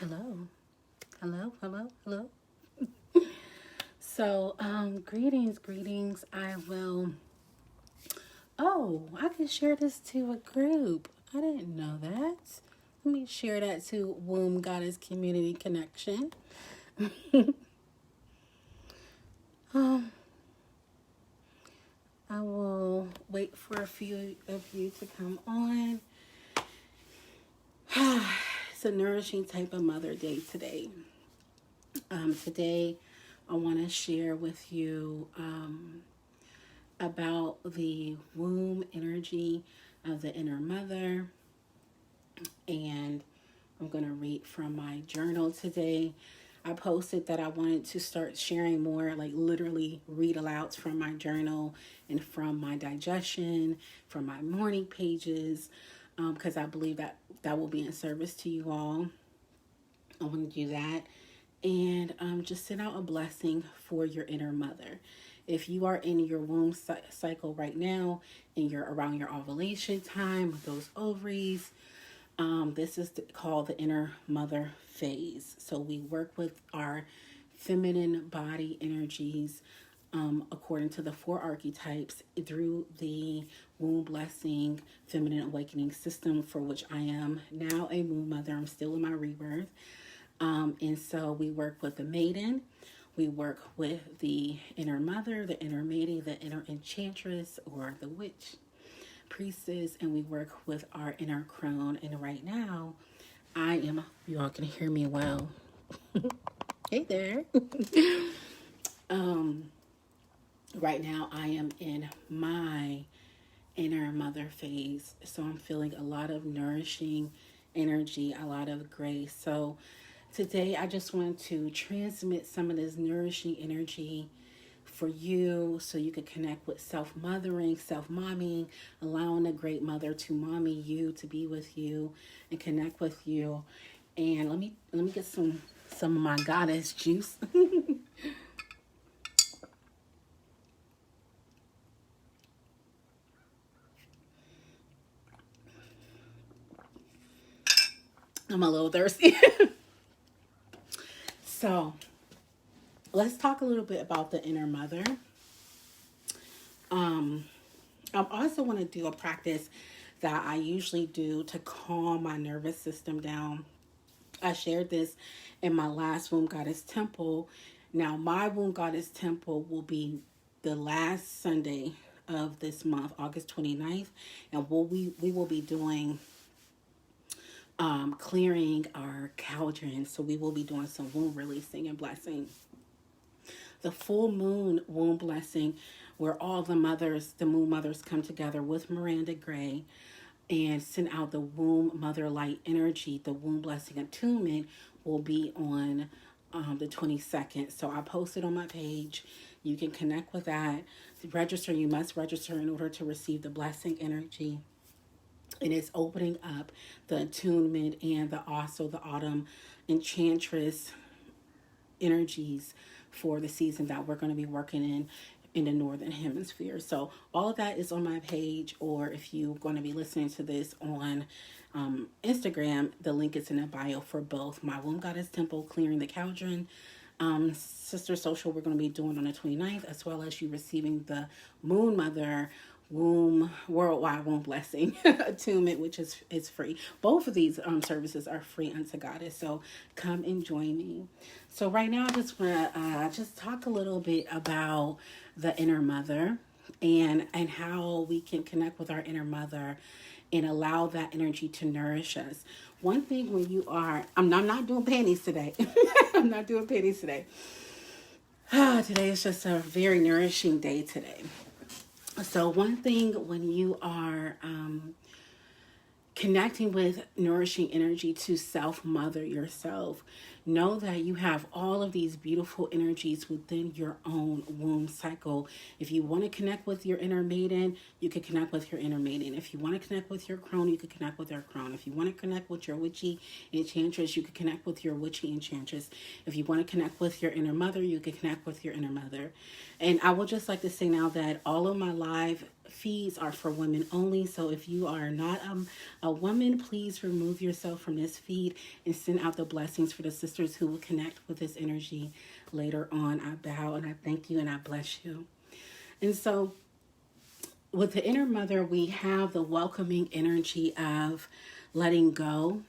Hello, hello, hello, hello. So, greetings. I can share this to a group. I didn't know that. Let me share that to Womb Goddess Community Connection. Um, I will wait for a few of you to come on. It's a nourishing type of Mother Day today. Today, I want to share with you about the womb energy of the inner mother. And I'm going to read from my journal today. I posted that I wanted to start sharing more, like literally read alouds from my journal and from my digestion, from my morning pages, because I believe that will be in service to you all. I want to do that. And just send out a blessing for your inner mother. If you are in your womb cycle right now and you're around your ovulation time with those ovaries, this is called the inner mother phase. So we work with our feminine body energies according to the four archetypes through the womb blessing feminine awakening system, for which I am now a womb mother. I'm still in my rebirth. And so we work with the maiden, we work with the inner mother, the inner maiden, the inner enchantress, or the witch priestess, and we work with our inner crone. And right now, you all can hear me well. Hey there. Right now, I am in my inner mother phase. So I'm feeling a lot of nourishing energy, a lot of grace. So today, I just want to transmit some of this nourishing energy for you so you can connect with self-mothering, self-momming, allowing a great mother to mommy you, to be with you and connect with you. And let me get some of my goddess juice. I'm a little thirsty. So let's talk a little bit about the inner mother. I also want to do a practice that I usually do to calm my nervous system down. I shared this in my last Womb Goddess Temple. Now, my Womb Goddess Temple will be the last Sunday of this month, August 29th. And we will be doing clearing our cauldron. So we will be doing some womb releasing and blessing. The full moon womb blessing, where all the moon mothers come together with Miranda Gray and send out the womb mother light energy. The womb blessing attunement will be on the 22nd. So I posted on my page. You can connect with that. To register, you must register in order to receive the blessing energy. And it's opening up the attunement and also the autumn enchantress energies for the season that we're going to be working in the Northern Hemisphere. So all of that is on my page, or if you're going to be listening to this on Instagram, the link is in the bio for both my Womb Goddess Temple, Clearing the Cauldron, Sister Social we're going to be doing on the 29th, as well as you receiving the Moon Mother worldwide womb blessing attunement, which is free. Both of these services are free unto Goddess, so come and join me. So right now, I just want to just talk a little bit about the inner mother and how we can connect with our inner mother and allow that energy to nourish us. One thing when you are, I'm not doing panties today. I'm not doing panties today. Today is just a very nourishing day today. So one thing when you are connecting with nourishing energy to self-mother yourself, know that you have all of these beautiful energies within your own womb cycle. If you want to connect with your inner maiden, you can connect with your inner maiden. If you want to connect with your crone, you can connect with your crone. If you want to connect with your witchy enchantress, you can connect with your witchy enchantress. If you want to connect with your inner mother, you can connect with your inner mother. And I would just like to say now that all of my live feeds are for women only. So if you are not a woman, please remove yourself from this feed and send out the blessings for the sisters who will connect with this energy later on. I bow and I thank you and I bless you. And so with the inner mother, we have the welcoming energy of letting go.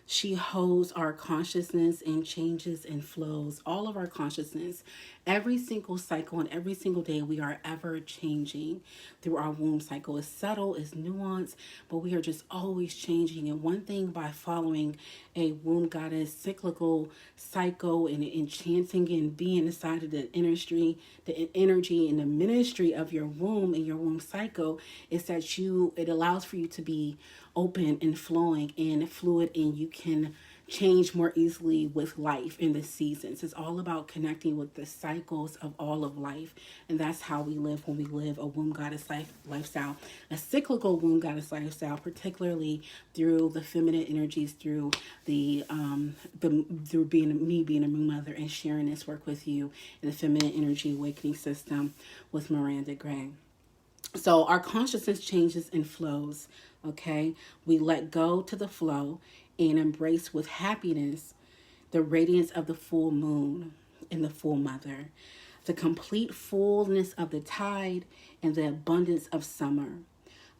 She holds our consciousness and changes and flows all of our consciousness. Every single cycle and every single day, we are ever changing through our womb cycle. It's subtle, it's nuanced, but we are just always changing. And one thing by following a womb goddess cyclical cycle and enchanting and being inside of the industry, the energy and the ministry of your womb and your womb cycle is that it allows for you to be open and flowing and fluid, and you can change more easily with life in the seasons. It's all about connecting with the cycles of all of life, and that's how we live when we live a womb goddess lifestyle, a cyclical womb goddess lifestyle, particularly through the feminine energies, through through being a moon mother and sharing this work with you in the feminine energy awakening system with Miranda Gray. So our consciousness changes and flows, okay? We let go to the flow and embrace with happiness the radiance of the full moon and the full mother, the complete fullness of the tide and the abundance of summer.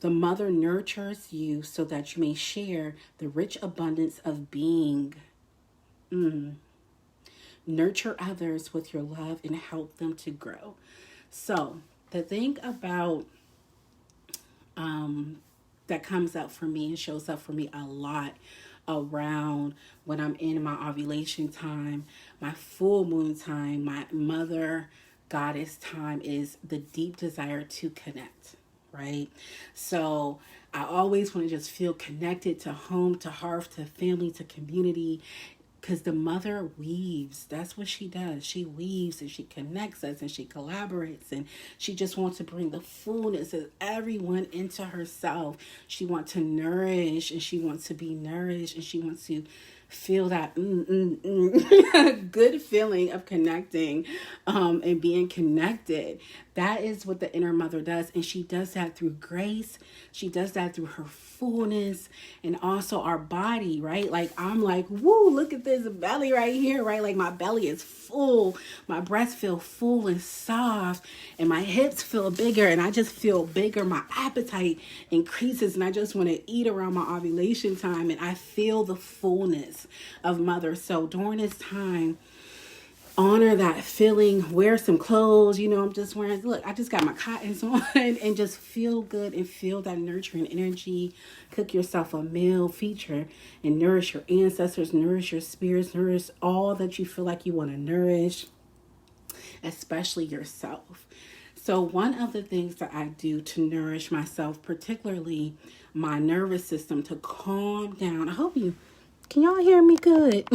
The mother nurtures you so that you may share the rich abundance of being. Nurture others with your love and help them to grow. So the thing about that comes up for me and shows up for me a lot around when I'm in my ovulation time, my full moon time, my mother goddess time is the deep desire to connect, right? So I always want to just feel connected to home, to hearth, to family, to community, because the mother weaves. That's what she does. She weaves and she connects us and she collaborates, and she just wants to bring the fullness of everyone into herself. She wants to nourish and she wants to be nourished, and she wants to feel that good feeling of connecting and being connected. That is what the inner mother does, and she does that through grace. She does that through her fullness and also our body, right? Like I'm like, woo, look at this belly right here, right? Like my belly is full, my breasts feel full and soft, and my hips feel bigger, and I just feel bigger. My appetite increases, and I just want to eat around my ovulation time, and I feel the fullness of mother. So during this time, honor that feeling, wear some clothes, I'm just wearing, look, I just got my cottons on, and just feel good and feel that nurturing energy. Cook yourself a meal, feature and nourish your ancestors, nourish your spirits, nourish all that you feel like you want to nourish, especially yourself. So one of the things that I do to nourish myself, particularly my nervous system, to calm down. Can y'all hear me good?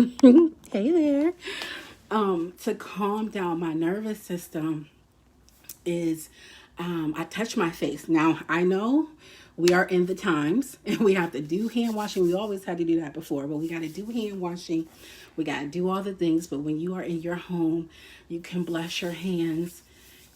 Hey there. To calm down my nervous system is I touch my face. Now, I know we are in the times and we have to do hand washing. We always had to do that before, but we got to do hand washing. We got to do all the things. But when you are in your home, you can bless your hands.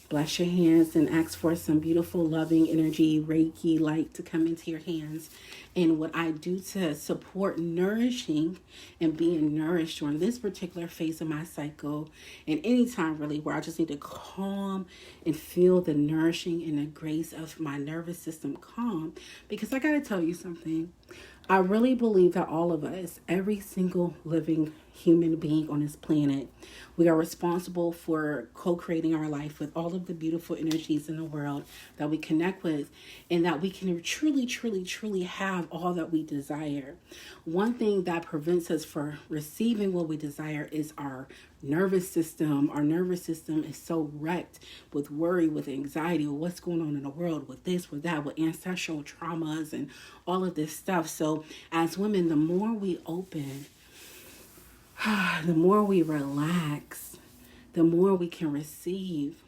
Bless your hands and ask for some beautiful, loving energy, Reiki light to come into your hands. And what I do to support nourishing and being nourished during this particular phase of my cycle, and any time really where I just need to calm and feel the nourishing and the grace of my nervous system calm. Because I got to tell you something. I really believe that all of us, every single living human being on this planet, we are responsible for co-creating our life with all of the beautiful energies in the world that we connect with, and that we can truly, truly, truly have all that we desire. One thing that prevents us from receiving what we desire is our nervous system. Our nervous system is so wrecked with worry, with anxiety, with what's going on in the world, with this, with that, with ancestral traumas and all of this stuff. So as women, the more we open, the more we relax, the more we can receive.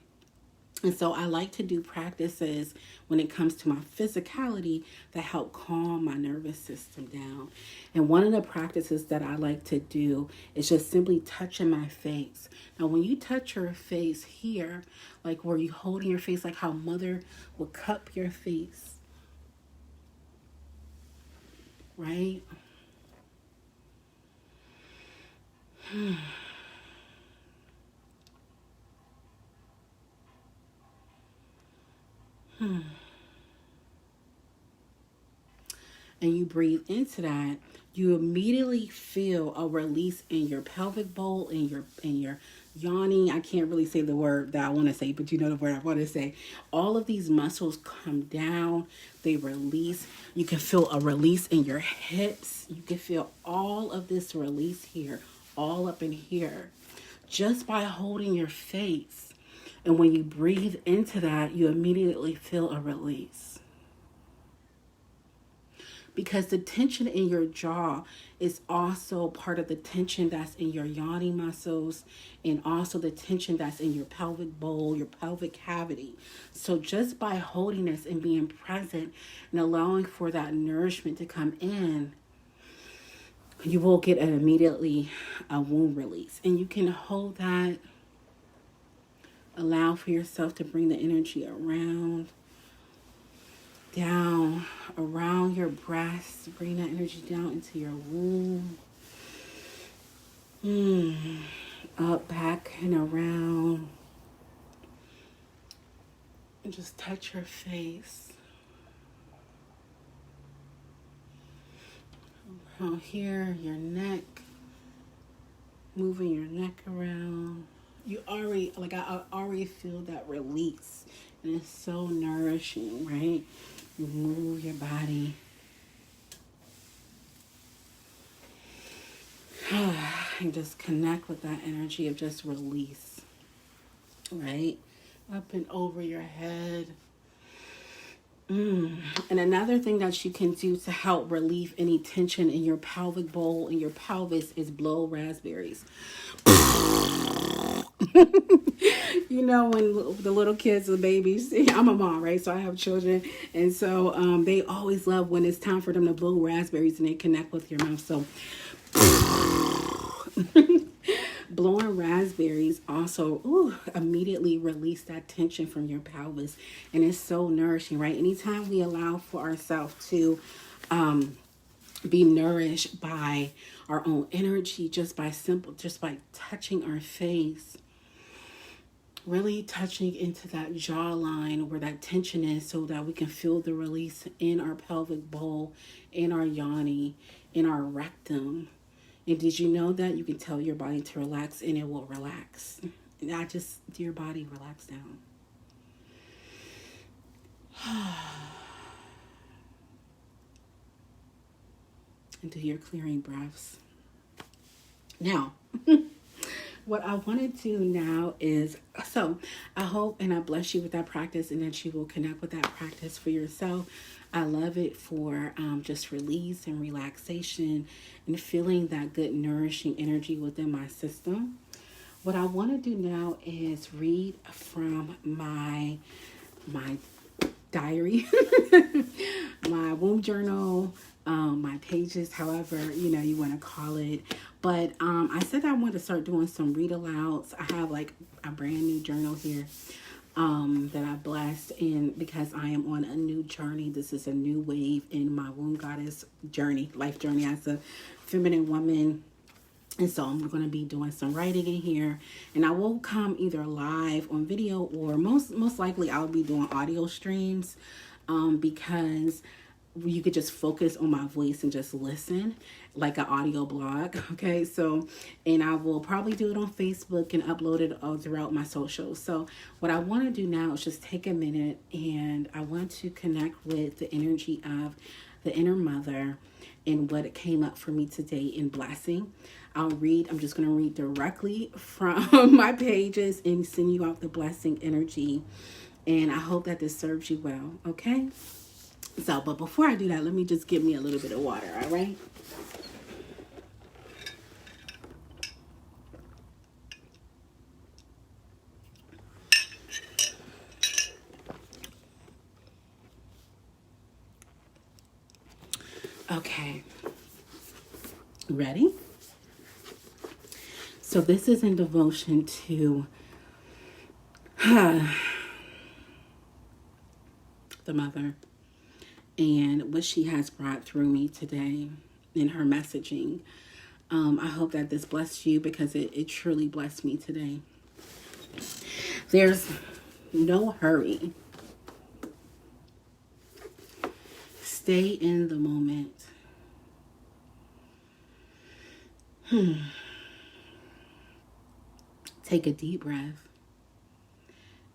And so I like to do practices when it comes to my physicality that help calm my nervous system down. And one of the practices that I like to do is just simply touching my face. Now, when you touch your face here, like where you holding your face, like how mother would cup your face, right? And you breathe into that, you immediately feel a release in your pelvic bowl, in your yawning. I can't really say the word that I want to say, but you know the word I want to say. All of these muscles come down, they release. You can feel a release in your hips. You can feel all of this release here, all up in here, just by holding your face. And when you breathe into that, you immediately feel a release. Because the tension in your jaw is also part of the tension that's in your yawning muscles, and also the tension that's in your pelvic bowl, your pelvic cavity. So just by holding this and being present and allowing for that nourishment to come in, you will get an immediately a wound release. And you can hold that, allow for yourself to bring the energy around, down around your breast. Bring that energy down into your womb. Up, back, and around. And just touch your face. Around here, your neck. Moving your neck around. You already, like I already feel that release. And it's so nourishing, right? You move your body. And just connect with that energy of just release, right? Up and over your head. And another thing that you can do to help relieve any tension in your pelvic bowl and your pelvis is blow raspberries. You know, when the little kids, the babies, I'm a mom, right? So I have children. And so they always love when it's time for them to blow raspberries and they connect with your mouth. So blowing raspberries also immediately release that tension from your pelvis. And it's so nourishing, right? Anytime we allow for ourselves to be nourished by our own energy, just by touching our face, really touching into that jawline where that tension is, so that we can feel the release in our pelvic bowl, in our yoni, in our rectum. And did you know that you can tell your body to relax and it will relax? Not just your body relax down. And do your clearing breaths. Now, what I want to do now is, so I hope and I bless you with that practice, and that you will connect with that practice for yourself. I love it for just release and relaxation and feeling that good nourishing energy within my system. What I want to do now is read from my diary, my womb journal, my pages, however you want to call it. But I said I want to start doing some read alouds. I have like a brand new journal here that I blessed in, because I am on a new journey. This is a new wave in my womb goddess journey, life journey as a feminine woman. And so I'm going to be doing some writing in here, and I will come either live on video, or most likely I'll be doing audio streams, because you could just focus on my voice and just listen like an audio blog. Okay, so, and I will probably do it on Facebook and upload it all throughout my socials. So what I want to do now is just take a minute, and I want to connect with the energy of the inner mother and what it came up for me today in Blessing. I'm just going to read directly from my pages and send you out the blessing energy. And I hope that this serves you well. Okay. So, but before I do that, let me just give me a little bit of water. All right. Okay. Ready? So this is in devotion to the mother and what she has brought through me today in her messaging. I hope that this blessed you, because it truly blessed me today. There's no hurry. Stay in the moment. Take a deep breath.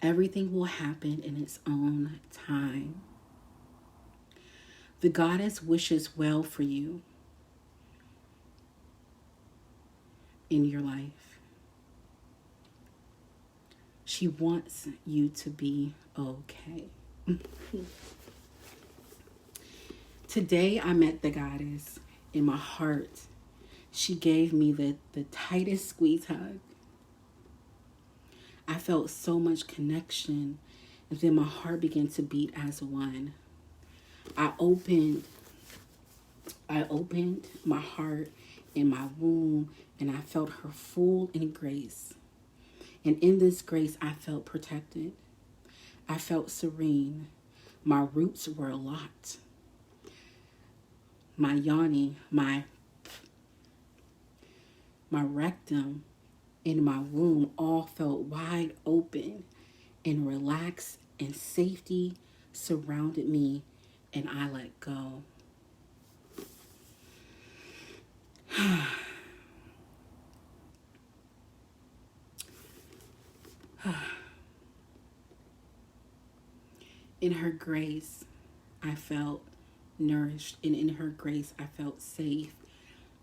Everything will happen in its own time. The goddess wishes well for you in your life. She wants you to be okay. Today I met the goddess in my heart. She gave me the tightest squeeze hug. I felt so much connection, and then my heart began to beat as one. I opened my heart and my womb, and I felt her full in grace. And in this grace, I felt protected. I felt serene. My roots were locked. My yoni, my rectum, and my womb all felt wide open and relaxed, and safety surrounded me, and I let go. In her grace, I felt nourished, and in her grace, I felt safe.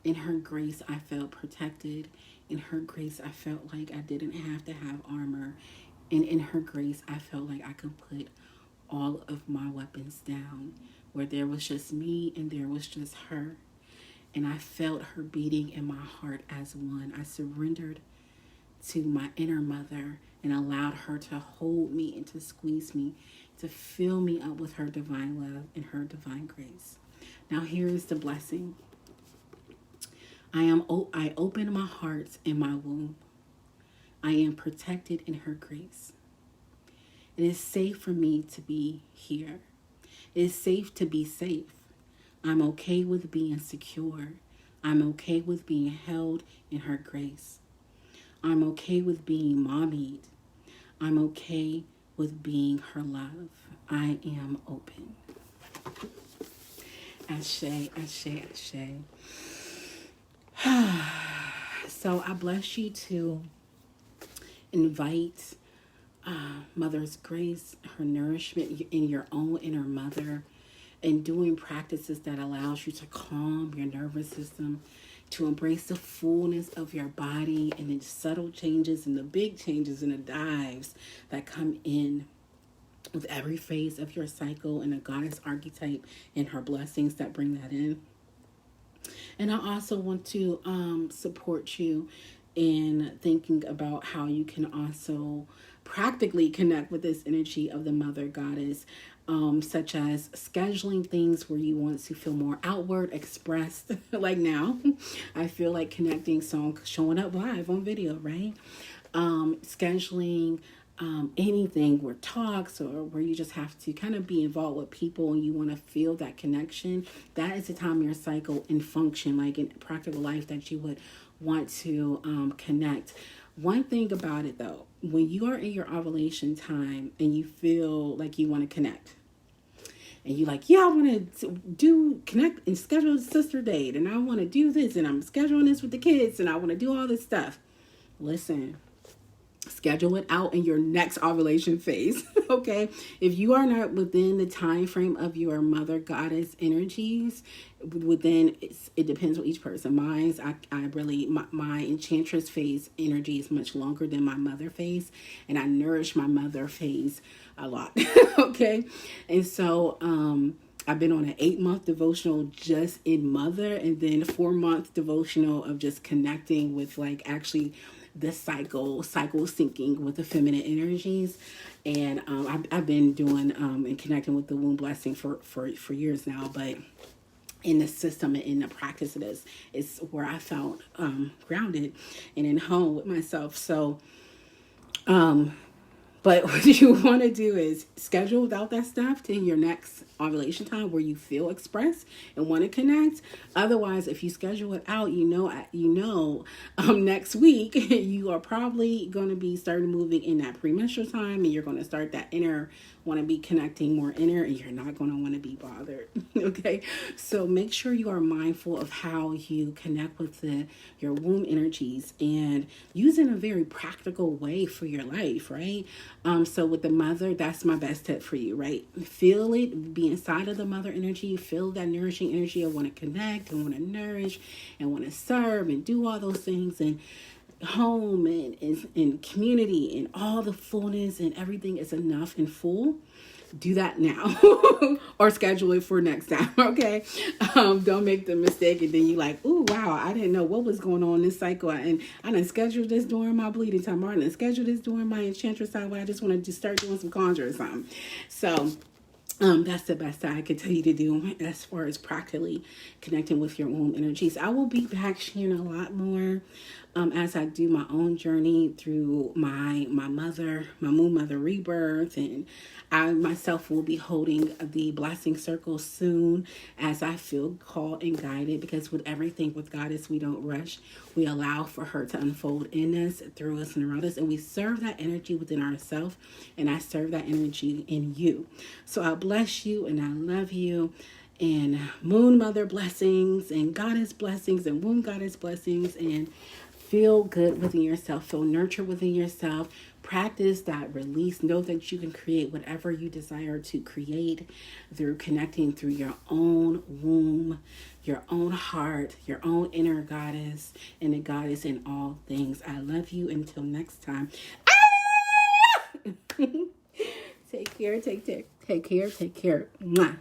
In her grace, I felt protected. In her grace, I felt like I didn't have to have armor. And in her grace, I felt like I could put all of my weapons down, where there was just me and there was just her. And I felt her beating in my heart as one. I surrendered to my inner mother and allowed her to hold me and to squeeze me, to fill me up with her divine love and her divine grace. Now here is the blessing. I open my heart and my womb. I am protected in her grace. It is safe for me to be here. It is safe to be safe. I'm okay with being secure. I'm okay with being held in her grace. I'm okay with being mommied. I'm okay with being her love. I am open. Ashe, ashe, ashe. So I bless you to invite Mother's grace, her nourishment in your own inner mother, and doing practices that allows you to calm your nervous system, to embrace the fullness of your body and the subtle changes and the big changes and the dives that come in with every phase of your cycle, and the goddess archetype and her blessings that bring that in. And I also want to support you in thinking about how you can also practically connect with this energy of the mother goddess, such as scheduling things where you want to feel more outward expressed. Like now, I feel like connecting, so I'm showing up live on video, right? Scheduling anything where talks or where you just have to kind of be involved with people and you want to feel that connection. That is the time in your cycle and function like in practical life that you would want to connect. One thing about it though, when you are in your ovulation time and you feel like you want to connect and you're like, yeah, I want to connect and schedule a sister date, and I want to do this, and I'm scheduling this with the kids, and I want to do all this stuff. Listen, schedule it out in your next ovulation phase. Okay, if you are not within the time frame of your mother goddess energies, within it depends on each person. Mine's my enchantress phase energy is much longer than my mother phase, and I nourish my mother phase a lot. Okay, and so I've been on an 8-month devotional just in mother, and then 4-month devotional of just connecting with like actually the cycle syncing with the feminine energies. And I've been doing and connecting with the womb blessing for years now, but in the system and in the practice of this is where I felt grounded and in home with myself. So but what you want to do is schedule out that stuff to your next ovulation time where you feel expressed and want to connect. Otherwise, if you schedule it out, next week you are probably going to be starting moving in that premenstrual time, and you're going to start that inner, want to be connecting more inner, and you're not going to want to be bothered. Okay, so make sure you are mindful of how you connect with your womb energies and use it in a very practical way for your life, right? So with the mother, that's my best tip for you, right? Feel it, be inside of the mother energy, feel that nourishing energy of want to connect and want to nourish and want to serve and do all those things, and home and community and all the fullness and everything is enough and full. Do that now or schedule it for next time. Okay. Don't make the mistake and then you like, oh wow, I didn't know what was going on this cycle, and I didn't schedule this during my bleeding time, or I didn't schedule this during my enchantress time where I just wanted to start doing some conjure or something. So that's the best I could tell you to do as far as practically connecting with your womb energies. I will be back sharing a lot more as I do my own journey through my moon mother rebirth, and I myself will be holding the blessing circle soon as I feel called and guided, because with everything with Goddess, we don't rush. We allow for her to unfold in us, through us, and around us, and we serve that energy within ourselves, and I serve that energy in you. So I bless you and I love you, and moon mother blessings and goddess blessings and womb goddess blessings, and feel good within yourself, feel nurture within yourself, practice that release, know that you can create whatever you desire to create through connecting through your own womb, your own heart, your own inner goddess, and the goddess in all things. I love you until next time. Take care. Mwah.